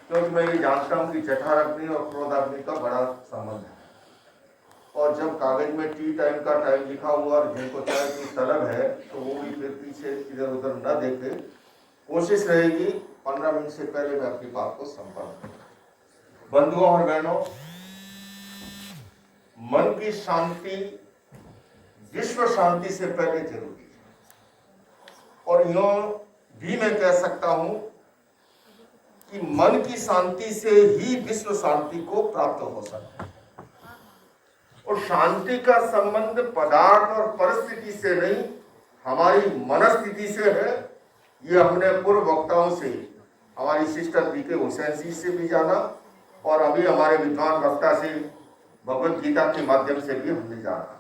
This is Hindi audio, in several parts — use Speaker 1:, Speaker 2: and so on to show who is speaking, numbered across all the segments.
Speaker 1: क्योंकि मैं ये जानता हूँ कि जठराग्नि और क्रोधाग्नि का बड़ा संबंध है। और जब कागज में टी टाइम का टाइम लिखा हुआ और जिनको चाय की तलब है तो वो भी फिर पीछे इधर उधर न देखे, कोशिश रहेगी 15 मिनट से पहले मैं अपनी बात को संपन्न करूं। बंधुओं और बहनों, मन की शांति विश्व शांति से पहले जरूरी है। और यूं भी मैं कह सकता हूं कि मन की शांति से ही विश्व शांति को प्राप्त हो सकता है। और शांति का संबंध पदार्थ और परिस्थिति से नहीं, हमारी मनस्थिति से है। ये हमने पूर्व वक्ताओं से, हमारी सिस्टर पी के हुसैन जी से भी जाना और अभी हमारे विद्वान वक्ता से भगवत गीता के माध्यम से भी हमने जाना।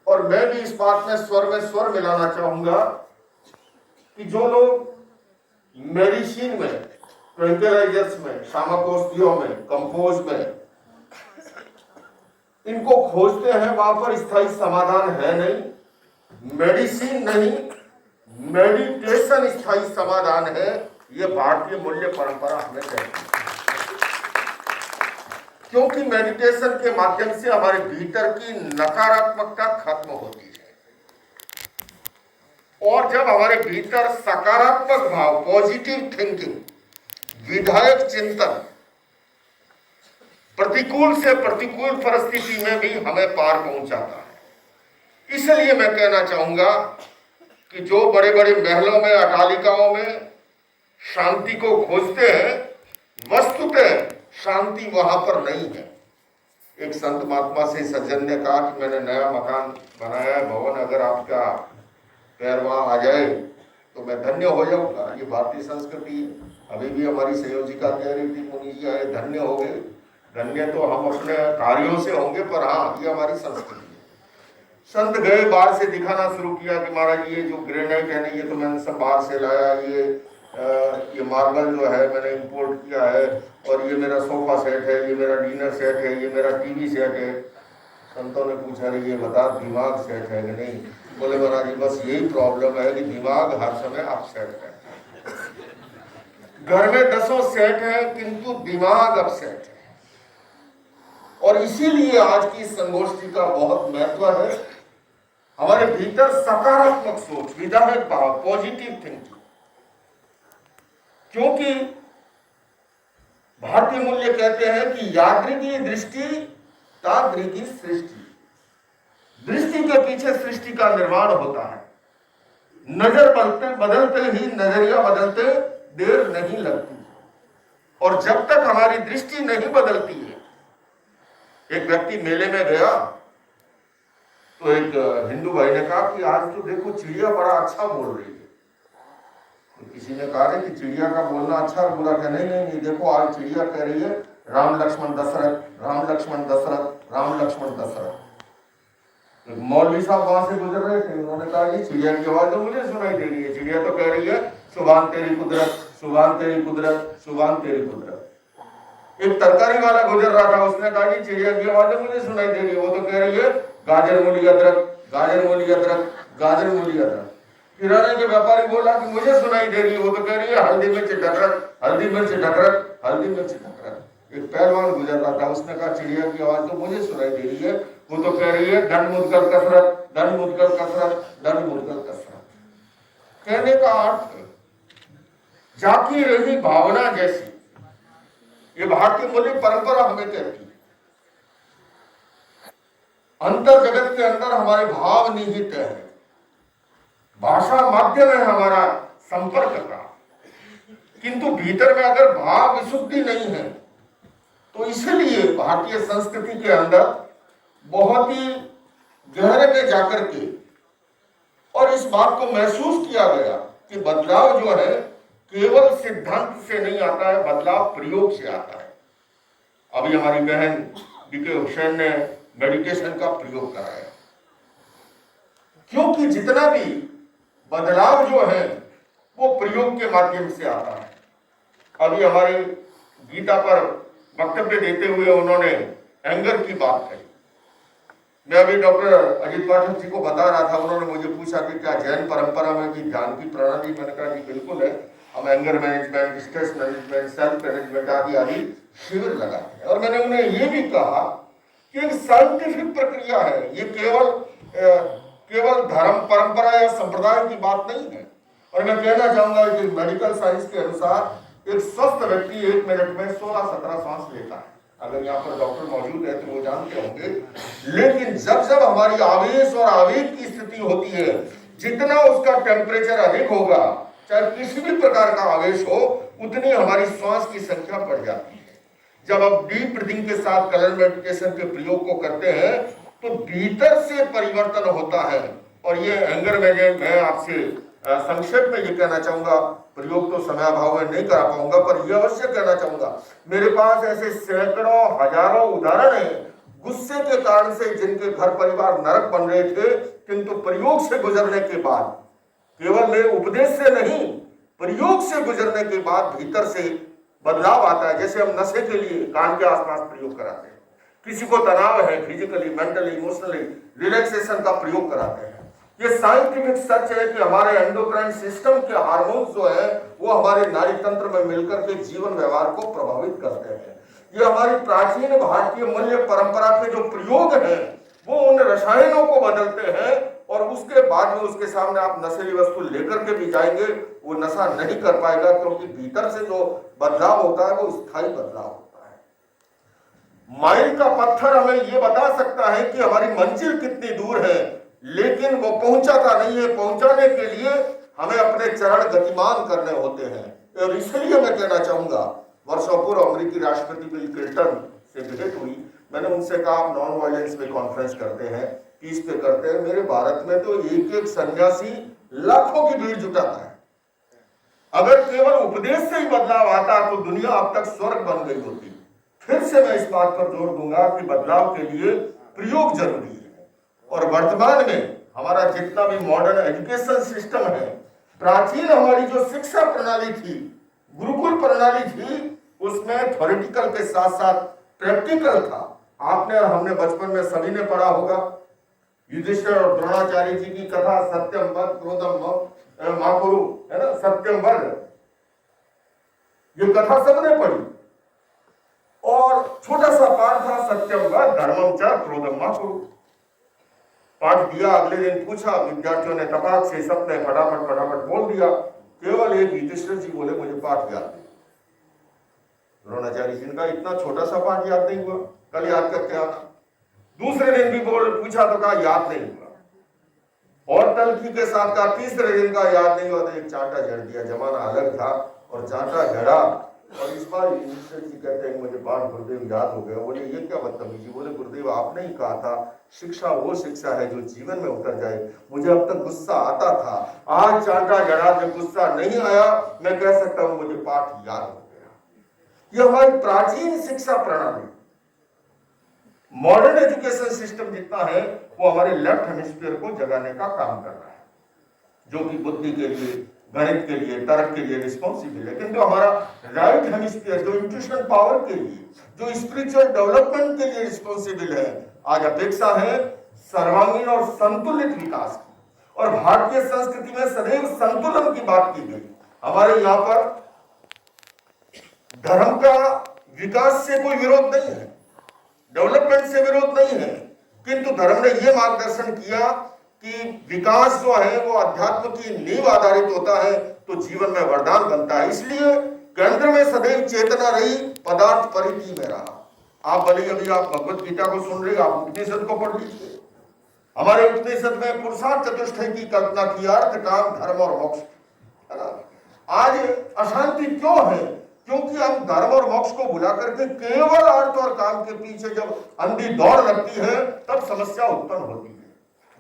Speaker 1: और मैं भी इस बात में स्वर मिलाना चाहूंगा कि जो लोग मेडिसिन में, ट्रैंक्विलाइजर्स में, शामक औषधियों में, कंपोज में इनको खोजते हैं, वहां पर स्थायी समाधान है नहीं। मेडिसिन नहीं, मेडिटेशन स्थायी समाधान है। ये भारतीय मूल्य परंपरा हमें कहती है। क्योंकि मेडिटेशन के माध्यम से हमारे भीतर की नकारात्मकता खत्म होती है और जब हमारे भीतर सकारात्मक भाव, पॉजिटिव थिंकिंग, विधायक चिंतन, प्रतिकूल से प्रतिकूल परिस्थिति में भी हमें पार पहुंचाता है। इसलिए मैं कहना चाहूंगा कि जो बड़े बड़े महलों में, अटालिकाओं में शांति को खोजते हैं, वस्तुतः शांति वहां पर नहीं है। एक संत महात्मा से सज्जन ने कहा कि मैंने नया मकान बनाया है, भवन, अगर आपका पैर वहां आ जाए तो मैं धन्य हो जाऊंगा। ये भारतीय संस्कृति है। अभी भी हमारी संयोजिका कह रही थी, मुनि जी आए, धन्य हो गए। धन्य तो हम अपने कार्यों से होंगे, पर हाँ, ये हमारी संस्कृति है। संत गए, बाहर से दिखाना शुरू किया कि महाराज ये जो ग्रेनाइट है ना, ये तो मैंने सब बाहर से लाया, ये मार्बल जो है मैंने इंपोर्ट किया है, और ये मेरा सोफा सेट है, ये मेरा डिनर सेट है, ये मेरा टीवी सेट है। संतों ने पूछा, रही ये बता दिमाग सेट है कि नहीं? बोले महाराज जी बस यही प्रॉब्लम है कि दिमाग हर समय अपसेट है। घर में 10 सेट है किंतु दिमाग अपसेट है। और इसीलिए आज की संगोष्ठी का बहुत महत्व है। हमारे भीतर सकारात्मक सोच, विधायक भाव, पॉजिटिव थिंकिंग। क्योंकि भारतीय मूल्य कहते हैं कि यात्री की दृष्टि ताद्री की सृष्टि। दृष्टि के पीछे सृष्टि का निर्माण होता है। नजर बदलते ही नजरिया बदलते देर नहीं लगती। और जब तक हमारी दृष्टि नहीं बदलती है, एक व्यक्ति मेले में गया तो एक हिंदू भाई ने कहा कि आज तो देखो चिड़िया बड़ा अच्छा बोल रही है। तो किसी ने कहा कि चिड़िया का बोलना अच्छा और बुरा? क्या? नहीं नहीं नहीं, देखो आज चिड़िया कह रही है राम लक्ष्मण दशरथ, राम लक्ष्मण दशरथ, राम लक्ष्मण दशरथ। एक मौलवी साहब वहां से गुजर रहे थे, उन्होंने कहा कि चिड़िया की आवाज तो मुझे सुनाई दे रही है। चिड़िया तो कह रही है सुभान तेरी कुदरत, सुभान तेरी कुदरत, सुभान तेरी कुदरत। एक तरकारी वाला गुजर रहा था, उसने कहा कि चिड़िया की आवाज मुझे सुनाई दे रही है, वो तो कह रही है गाजर मूली अदरक, गाजर मूली अदरक, गाजर मूली अदरक। किराने के व्यापारी बोला कि मुझे सुनाई दे रही है, वो तो कह रही है हल्दी मिर्च ढकरक, हल्दी मिर्च ढकरक, हल्दी मिर्च ढकरक। एक पहलवान गुजर रहा था, उसने कहा चिड़िया की आवाज तो मुझे सुनाई दे रही है, वो तो कह रही है धन मुदगल कसरत, धन मुदगल कसरत, धन मुदगल कसरत। कहने का अर्थ जाकी रही भावना जैसी ये भारतीय मूल्य परंपरा हमें कहती है। अंतर जगत के अंदर हमारे भाव निहित है। भाषा माध्यम है हमारा संपर्क का, किंतु भीतर में अगर भाव विशुद्धि नहीं है तो इसलिए भारतीय संस्कृति के अंदर बहुत ही गहरे में जाकर के और इस बात को महसूस किया गया कि बदलाव जो है केवल सिद्धांत से नहीं आता है, बदलाव प्रयोग से आता है। अभी हमारी बहन बीके हुसैन ने मेडिटेशन का प्रयोग कराया, क्योंकि जितना भी बदलाव जो है वो प्रयोग के माध्यम से आता है। अभी हमारी गीता पर वक्तव्य देते हुए उन्होंने एंगर की बात कही। मैं अभी डॉक्टर अजीत पाठक जी को बता रहा था, उन्होंने मुझे पूछा कि क्या जैन परंपरा में भी ध्यान की प्रणाली? मैंने कहा जी बिल्कुल है। हम anger management, stress management, self management आदि आदि शिविर लगाते हैं। और मैंने उन्हें ये भी कहा कि एक साइंटिफिक प्रक्रिया है, ये केवल धर्म, परंपरा या संप्रदाय की बात नहीं है। और मैं कहना चाहूंगा कि मेडिकल साइंस के अनुसार एक स्वस्थ व्यक्ति 1 मिनट में 16-17 सांस लेता है। अगर यहाँ पर डॉक्टर मौजूद है तो वो जानते होंगे। लेकिन जब जब हमारी आवेश और आवेग की स्थिति होती है, जितना उसका टेम्परेचर अधिक होगा, चाहे किसी भी प्रकार का आवेश हो, उतनी हमारी श्वास की संख्या बढ़ जाती है। जब आप डीप ब्रीथिंग के साथ कलर मेडिटेशन के प्रयोग को करते हैं तो भीतर से परिवर्तन होता है। और ये एंगर मैनेजमेंट, मैं आपसे संक्षेप में ये कहना चाहूंगा, प्रयोग तो समय अभाव में नहीं करा पाऊंगा, पर यह अवश्य कहना चाहूंगा, मेरे पास ऐसे सैकड़ों हजारों उदाहरण हैं गुस्से के कारण से जिनके घर परिवार नरक बन रहे थे, किंतु प्रयोग से गुजरने के बाद, केवल मेरे उपदेश से नहीं, प्रयोग से गुजरने के बाद भीतर से बदलाव आता है। जैसे हम नशे के लिए कान के आसपास प्रयोग कराते हैं, किसी को तनाव है, फिजिकली, मेंटली, इमोशनली रिलैक्सेशन का प्रयोग कराते हैं। ये साइंटिफिक सच है कि हमारे एंडोक्राइन सिस्टम के हार्मोन्स जो है वो हमारे नाड़ी तंत्र में मिलकर के जीवन व्यवहार को प्रभावित करते हैं। ये हमारी प्राचीन भारतीय मूल्य परंपरा के जो प्रयोग हैं वो उन रसायनों को बदलते हैं, और उसके बाद में उसके सामने आप नशीली वस्तु लेकर के भी जाएंगे, वो नशा नहीं कर पाएगा, क्योंकि भीतर से जो बदलाव होता है वो स्थायी बदलाव होता है। माइल का पत्थर हमें ये बता सकता है कि हमारी मंजिल कितनी दूर है, लेकिन वो पहुंचाता नहीं है। पहुंचाने के लिए हमें अपने चरण गतिमान करने होते हैं। और इसलिए मैं कहना चाहूंगा, वर्षों पूर्व अमेरिकी राष्ट्रपति बिल क्लिंटन से भेंट हुई। मैंने उनसे कहा, आप नॉन वायलेंस पे कॉन्फ्रेंस करते हैं, पीस पे करते हैं, मेरे भारत में तो एक एक सन्यासी लाखों की भीड़ जुटाता है। अगर केवल उपदेश से ही बदलाव आता तो दुनिया अब तक स्वर्ग बन गई होती। फिर से मैं इस बात पर जोर दूंगा कि बदलाव के लिए प्रयोग जरूरी है। और वर्तमान में हमारा जितना भी मॉडर्न एजुकेशन सिस्टम है, प्राचीन हमारी जो शिक्षा प्रणाली थी, गुरुकुल प्रणाली थी, उसमें थ्योरेटिकल के साथ साथ प्रैक्टिकल था। आपने और हमने बचपन में सभी ने पढ़ा होगा, युधिष्ठिर और द्रोणाचार्य जी की कथा, सत्यम वद क्रोधम माकुरु, है ना, सत्यम वद, ये कथा सबने पढ़ी। और छोटा सा पाठ था, सत्यम वद धर्मम च क्रोधम माकुरु। पाठ दिया, अगले दिन पूछा, विद्यार्थियों ने तपाक से सबने फटाफट बोल दिया। केवल एक युधिष्ठिर जी बोले, मुझे पाठ याद नहीं। द्रोणाचार्य जी ने कहा, इतना छोटा सा पाठ याद नहीं हुआ, कल याद करके आना। दूसरे दिन भी पूछा तो कहा याद नहीं हुआ, और तलखी के साथ कहा, तीसरे दिन का याद नहीं हुआ, तो एक चांटा जड़ दिया। जमाना अलग था और चांटा जड़ा। और इस बार युधिष्ठिर जी कहते हैं, मुझे पाठ गुरुदेव याद हो गया। बोले, ये क्या बदतमीजी। बोले, गुरुदेव आपने ही कहा था शिक्षा वो शिक्षा है जो जीवन में उतर जाए। मुझे अब तक गुस्सा आता था, आज चांटा जड़ा, जब गुस्सा नहीं आया, मैं कह सकता हूं मुझे पाठ याद हो गया। ये हमारी प्राचीन शिक्षा प्रणाली। मॉडर्न एजुकेशन सिस्टम जितना है वो हमारे लेफ्ट हेमिस्फीयर को जगाने का काम कर रहा है, जो कि बुद्धि के लिए, गणित के लिए, तर्क के लिए रिस्पॉन्सिबल है। किंतु हमारा राइट हेमिस्फीयर जो इंट्यूशन पावर के लिए, जो स्पिरिचुअल डेवलपमेंट के लिए रिस्पॉन्सिबल है, आज अपेक्षा है सर्वांगीण और संतुलित विकास की। और भारतीय संस्कृति में सदैव संतुलन की बात की गई। हमारे यहाँ पर धर्म का विकास से कोई विरोध नहीं है, डेवलपमेंट से विरोध नहीं है, किंतु धर्म ने यह मार्गदर्शन किया कि विकास जो है वो अध्यात्म की नींव आधारित होता है, तो जीवन में वरदान बनता है। इसलिए केंद्र में सदैव चेतना रही, पदार्थ परिधि में रहा। आप भले अभी आप भगवत गीता को सुन रहे, आप उपनिषद को पढ़ लीजिए। हमारे उपनिषद में पुरुषार्थ चतुष्टय की कल्पना की, अर्थ, काम, धर्म और मोक्ष, है ना। आज अशांति क्यों है? क्योंकि हम धर्म और मोक्ष को भुला करके केवल अर्थ और काम के पीछे जब अंधी दौड़ लगती है, तब समस्या उत्पन्न होती है।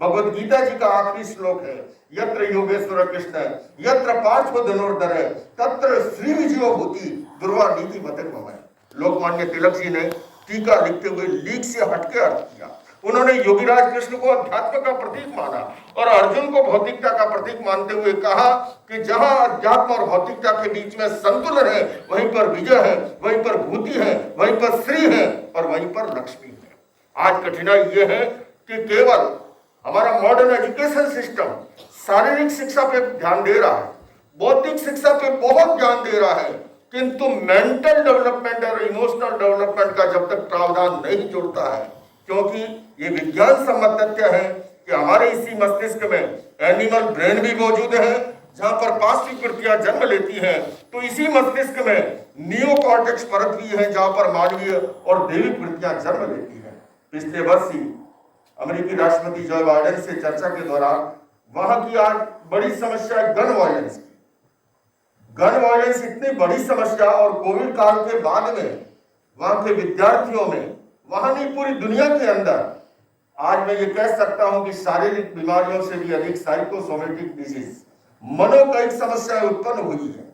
Speaker 1: भगवत गीता जी का आखिरी श्लोक है, यत्र योगेश्वर कृष्ण यत्र पार्थ धनुर्धर तत्र श्री विजयो भूति दुर्वा नीति मतिर्मय। लोकमान्य तिलक जी ने टीका लिखते हुए लीक से हटके अर्थ किया। उन्होंने योगीराज कृष्ण को अध्यात्म का प्रतीक माना और अर्जुन को भौतिकता का प्रतीक मानते हुए कहा कि जहां अध्यात्म और भौतिकता के बीच में संतुलन है, वहीं पर विजय है, वहीं पर भूति है, वहीं पर श्री है और वहीं पर लक्ष्मी है। आज कठिनाई यह है कि केवल हमारा मॉडर्न एजुकेशन सिस्टम शारीरिक शिक्षा पे ध्यान दे रहा है, बौद्धिक शिक्षा पे बहुत ध्यान दे रहा है, किंतु मेंटल डेवलपमेंट और इमोशनल डेवलपमेंट का जब तक प्रावधान नहीं जुड़ता है, क्योंकि ये विज्ञान सम्मत तथ्य है कि हमारे इसी मस्तिष्क में एनिमल ब्रेन भी मौजूद है, जहां पर पांचवी प्रक्रिया जन्म लेती है, तो इसी मस्तिष्क में नियोकॉर्टेक्स परत भी है, जहां पर मानवीय और दैविक वृत्तियां जन्म लेती है। पिछले वर्ष ही अमेरिकी राष्ट्रपति जो बाइडेन से चर्चा के दौरान वहां की आज बड़ी समस्या है गन वायलेंस की। गन वायलेंस इतनी बड़ी समस्या, और कोविड काल के बाद में वहां के विद्यार्थियों में, वहां नहीं पूरी दुनिया के अंदर, आज मैं ये कह सकता हूं कि शारीरिक बीमारियों से भी अधिक साइकोसोमेटिक डिजीज, मनोकैक समस्याएं उत्पन्न हुई है।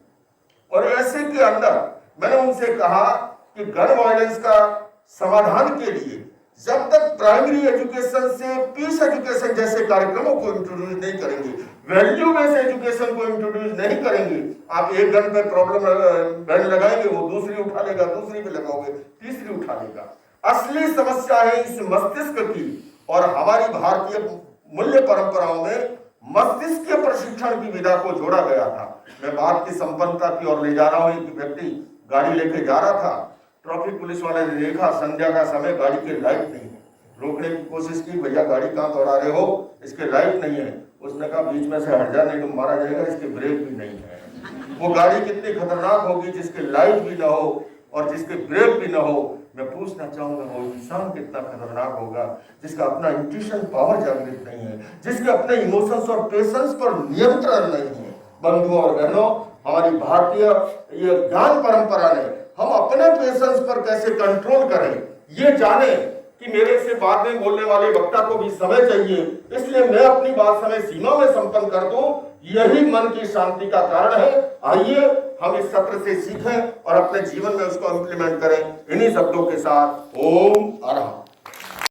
Speaker 1: और ऐसे के अंदर मैंने उनसे कहा कि गन वायलेंस का समाधान के लिए जब तक प्राइमरी एजुकेशन से पीस एजुकेशन जैसे कार्यक्रमों को इंट्रोड्यूस नहीं करेंगे, वैल्यू बेस्ड एजुकेशन को इंट्रोड्यूस नहीं करेंगे, आप एक गन पे प्रॉब्लम बैन लगाएंगे, वो दूसरी उठा लेगा, दूसरी पे लगाओगे, तीसरी उठा लेगा। असली समस्या है इस मस्तिष्क की, और हमारी भारतीय मूल्य परंपराओं में मस्तिष्क के प्रशिक्षण की विधा को जोड़ा गया था। मैं बात की संपन्नता की ओर ले जा रहा हूं। एक व्यक्ति गाड़ी लेके जा रहा था, ट्रैफिक पुलिस वाले ने देखा संध्या का समय, गाड़ी की लाइट नहीं है, रोकने की कोशिश की, भैया गाड़ी कहाँ दौड़ा रहे हो, इसके लाइट नहीं है। उसने कहा बीच में से हट जा, नहीं तो मारा जाएगा, इसके ब्रेक भी नहीं है। वो गाड़ी कितनी खतरनाक होगी जिसके लाइट भी ना हो और जिसके ब्रेक भी ना हो। मैं पूछना चाहूंगा वो इंसान कितना खतरनाक होगा जिसका अपना इंट्यूशन पावर जागृत नहीं है, जिसके अपने इमोशंस और पेशेंस पर नियंत्रण नहीं है। बंधुओं और बहनों, हमारी भारतीय ये ज्ञान परंपरा ने हम अपने पेशेंस पर कैसे कंट्रोल करें, ये जाने कि मेरे से बाद में बोलने वाले वक्ता को भी समय चाहिए, इसलिए मैं अपनी बात समय सीमा में संपन्न कर दूं, यही मन की शांति का कारण है। आइए हम इस सत्र से सीखें और अपने जीवन में उसको इंप्लीमेंट करें। इन्हीं शब्दों के साथ ओम अरहम।